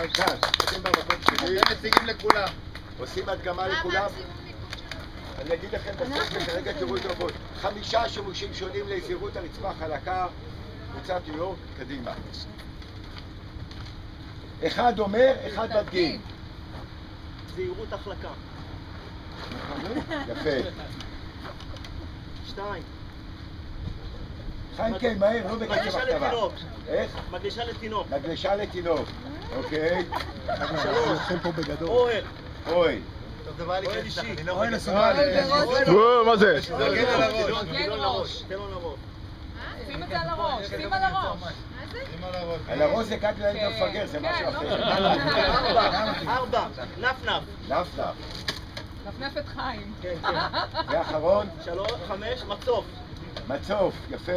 המרכז, אתם במקום שלי. אתם מציגים לכולם. עושים הדגמה לכולם. אני אגיד לכם בסוף שכרגע תראו את רבות. 5 שימושים שונים לזהירות הרצפה חלקה, קבוצת ניו יורק, קדימה. 1 אומר, 1 מדגים. זהירות החלקה. יפה. 2. חיים כן, מהר, לא בקצב מגלישה הכתבה. לתינוק. איך? מגלישה לתינוק. מגלישה לתינוק. אוקיי. אוהל. אוי. טוב, זה בא לי אוהל כסף, אישי. אני לא אוהל יכול מסוגל. מה זה? תגן על הראש. תן לו לראש. תן לו לראש. שים את זה על הראש, שים על הראש. שים על הראש. על הראש זה קק לילד המפגר, זה משהו אחר. 4. נפנף. נפנף. נפנף את חיים. כן, כן. ואחרון, 5. מצוף. מצוף, יפה.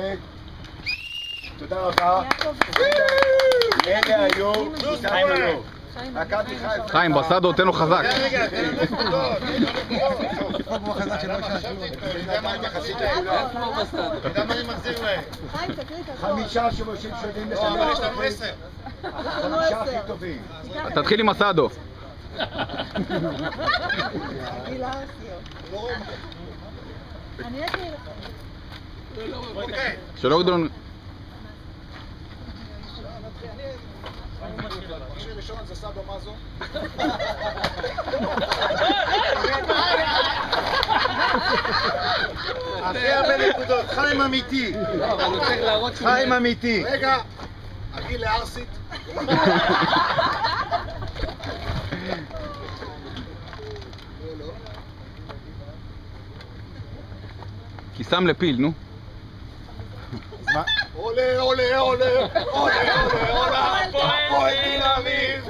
תודה רבה. אלה היו, ניתן לו. מכבי חיפה. חיים, בסדו תן לו חזק. רגע, תן לנו נקודות. אתה יודע מה אני מחזיר להם? 5 שימושים שונים לא, אבל יש לנו לשלוש. 10. 5 הכי טובים. תתחיל עם הסדו. אוקיי. שלא גדול... מכשיר ראשון זה סבא מזו. הכי הרבה נקודות. חיים אמיתי. חיים אמיתי. רגע, הגיל לארסית. כיסם לפיל, נו. עולה, עולה, עולה, עולה, עולה, עולה, הפועל תל אביב.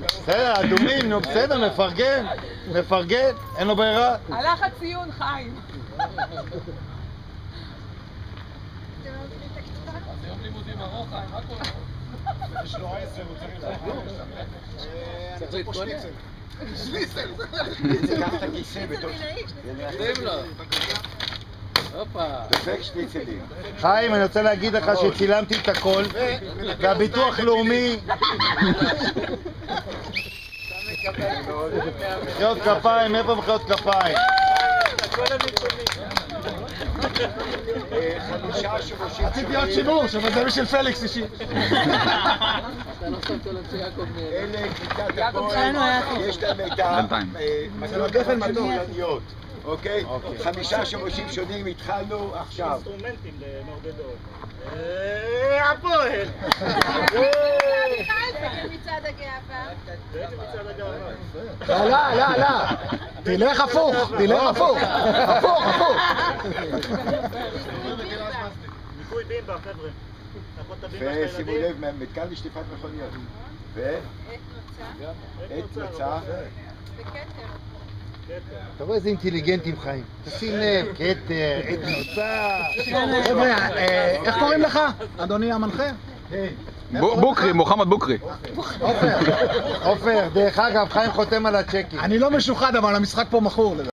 בסדר, אדומים, נו בסדר, מפרגן. מפרגן, אין לו ברירה. הלך הציון, חיים. יש לו 10, הוא צריך פה שניצל. שניצל. קח את הכיסא בתוך... דופק שניצלים. חיים, אני רוצה להגיד לך שצילמתי את הכל, והביטוח לאומי... מחיאות כפיים, איפה מחיאות כפיים? 5 שימושים רציתי עוד שימוש, אבל זה בשביל פליקס אישי. אלה קליטת הפועל, יש להם את המגפן מתוכניות, אוקיי? 5 שימושים שונים, התחלנו עכשיו. אינסטרומנטים למעודדות. הפועל! מצד הגאווה. באיזה מצד הגאווה? לא, לא, לא. תלך הפוך, תלך הפוך. הפוך, הפוך. ניקוי בימבה, חבר'ה. נכון את הבימבה של ושימו הילדים? לב, מתקן לשטיפת מכוניות. עת נוצה. אתה רואה איזה אינטליגנטים חיים. תשים לב, כתר, עת נוצה. חבר'ה, איך קוראים לך, אדוני המנחה? בוקרי, מוחמד בוקרי. עופר, דרך אגב, חיים חותם על הצ'קים. אני לא משוחד, אבל המשחק פה מכור.